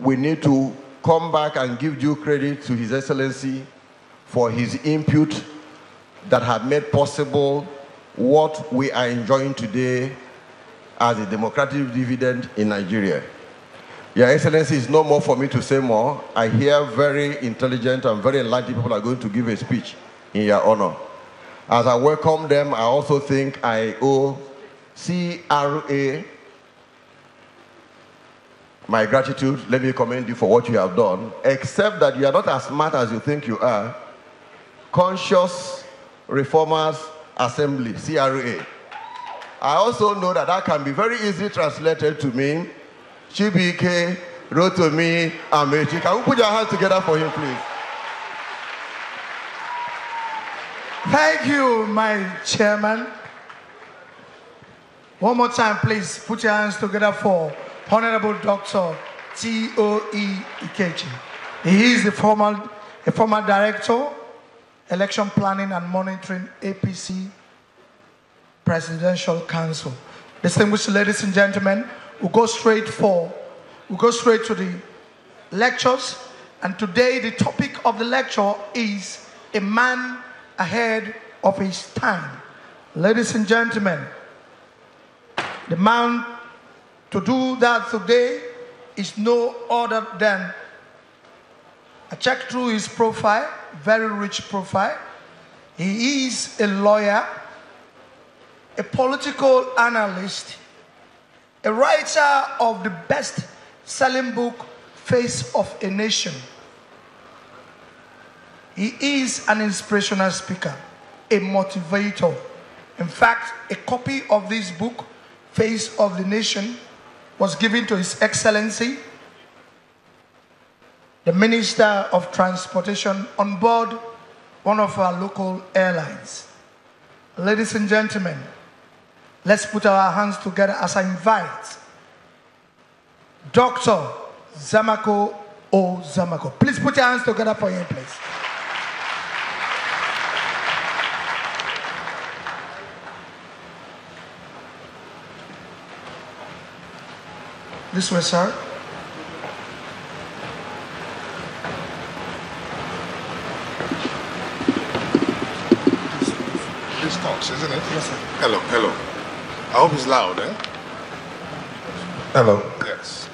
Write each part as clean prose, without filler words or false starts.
we need to come back and give due credit to His Excellency for his input that have made possible what we are enjoying today as a democratic dividend in Nigeria. Your Excellency, it's no more for me to say more. I hear very intelligent and very enlightened people are going to give a speech in your honor. As I welcome them, I also think I owe CRA my gratitude. Let me commend you for what you have done, except that you are not as smart as you think you are. Conscious Reformers Assembly, CRA. I also know that that can be very easily translated to mean Chibike, Rotimi, Ameach. Can we put your hands together for him, please? Thank you, my chairman. One more time, please put your hands together for Honorable Dr. T.O.E. Ikechi. He is the former director, Election Planning and Monitoring, APC Presidential Council. Distinguished ladies and gentlemen, we'll go straight to the lectures. And today the topic of the lecture is a man ahead of his time. Ladies and gentlemen, the man to do that today is no other than, I checked through his profile, very rich profile. He is a lawyer, a political analyst, a writer of the best-selling book, Face of a Nation. He is an inspirational speaker, a motivator. In fact, a copy of this book, Face of the Nation, was given to His Excellency, the Minister of Transportation, on board one of our local airlines. Ladies and gentlemen, let's put our hands together as I invite Dr. Zamako O. Zamako. Please put your hands together for him, please. This way, sir. This talks, isn't it? Yes, sir. Hello, hello. I hope it's loud, eh? Hello. Yes.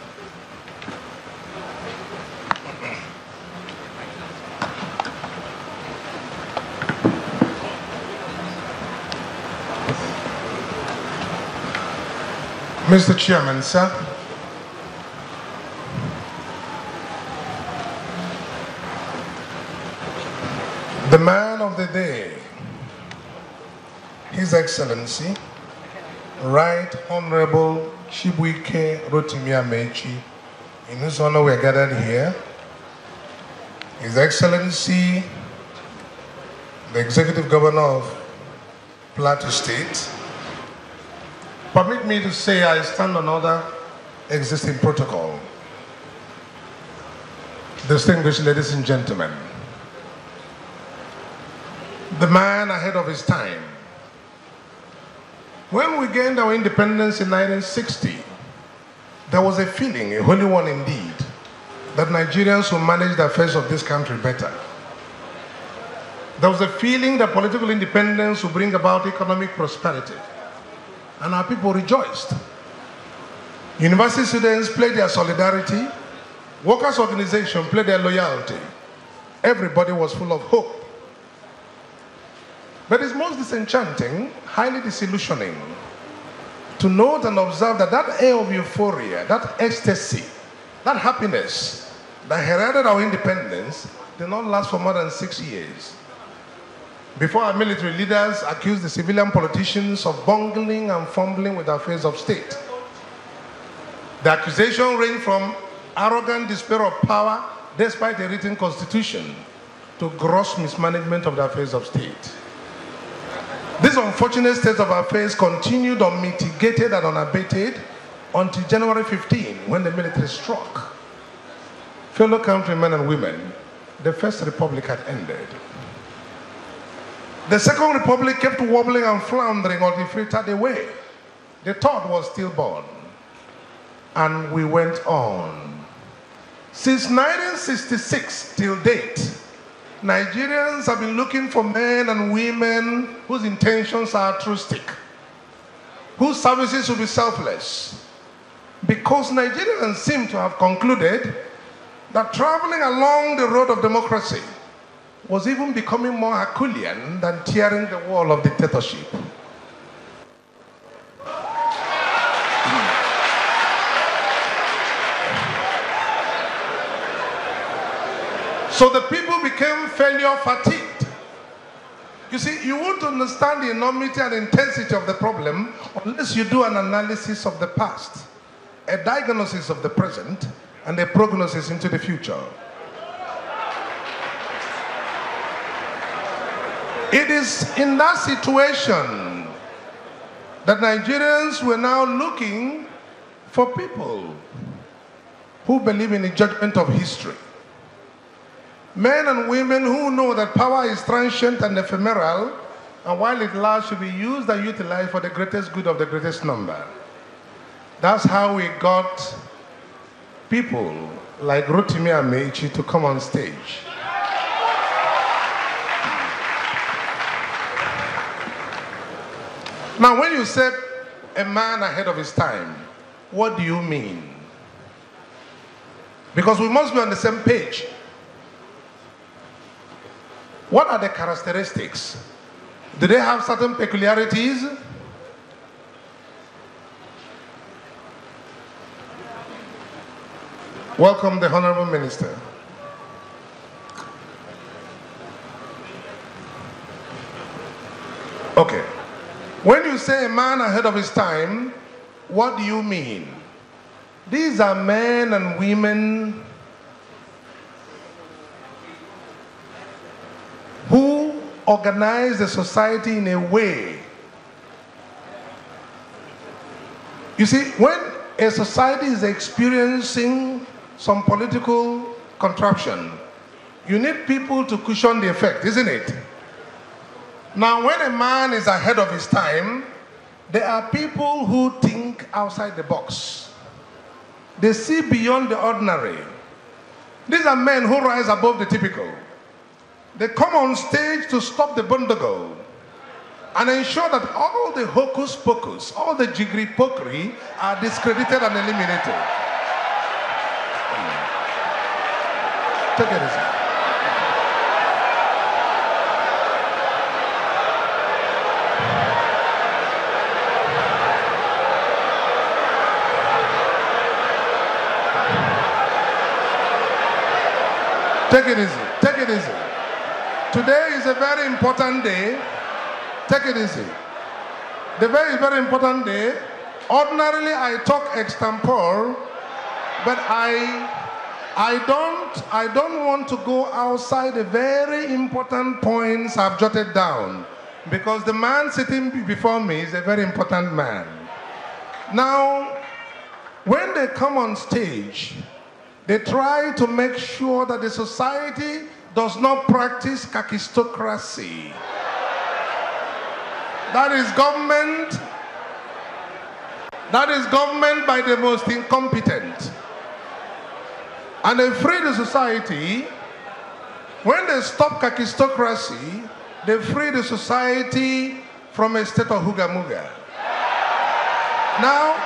Mr. Chairman, sir. The man of the day, His Excellency, Right Honorable Chibuike Rotimi Ameach, in whose honor we are gathered here, His Excellency, the Executive Governor of Plateau State. Permit me to say I stand on other existing protocol. Distinguished ladies and gentlemen, the man ahead of his time. When we gained our independence in 1960, there was a feeling, a holy one indeed, that Nigerians will manage the affairs of this country better. There was a feeling that political independence will bring about economic prosperity. And our people rejoiced. University students pledged their solidarity. Workers' organizations pledged their loyalty. Everybody was full of hope. But it's most disenchanting, highly disillusioning, to note and observe that that air of euphoria, that ecstasy, that happiness that heralded our independence did not last for more than 6 years. Before our military leaders accused the civilian politicians of bungling and fumbling with the affairs of state. The accusation ranged from arrogant despair of power despite a written constitution to gross mismanagement of the affairs of state. This unfortunate state of affairs continued unmitigated and unabated until January 15, when the military struck. Fellow countrymen and women, the First Republic had ended. The Second Republic kept wobbling and floundering until it frittered away. The third was stillborn. And we went on. Since 1966 till date, Nigerians have been looking for men and women whose intentions are altruistic, whose services will be selfless, because Nigerians seem to have concluded that traveling along the road of democracy was even becoming more Herculean than tearing the wall of dictatorship. So the people became failure fatigued. You see, you won't understand the enormity and intensity of the problem unless you do an analysis of the past, a diagnosis of the present, and a prognosis into the future. It is in that situation that Nigerians were now looking for people who believe in the judgment of history. Men and women who know that power is transient and ephemeral, and while it lasts, should be used and utilized for the greatest good of the greatest number. That's how we got people like Rotimi and Ameach to come on stage. Now, when you say a man ahead of his time, what do you mean? Because we must be on the same page. What are the characteristics? Do they have certain peculiarities? Welcome the Honorable Minister. Okay. When you say a man ahead of his time, what do you mean? These are men and women who organize the society in a way. You see, when a society is experiencing some political contraption, you need people to cushion the effect, isn't it? Now, when a man is ahead of his time, there are people who think outside the box. They see beyond the ordinary. These are men who rise above the typical. They come on stage to stop the boondoggle and ensure that all the hocus pocus, all the jiggery pokery are discredited and eliminated. Take it easy. Take it easy. Take it easy. Today is a very important day. Take it easy. The very, very important day. Ordinarily, I talk extempore, but I don't want to go outside the very important points I've jotted down, because the man sitting before me is a very important man. Now, when they come on stage, they try to make sure that the society does not practice kakistocracy. That is government by the most incompetent. And they free the society. When they stop kakistocracy, they free the society from a state of hooga-mooga. Now,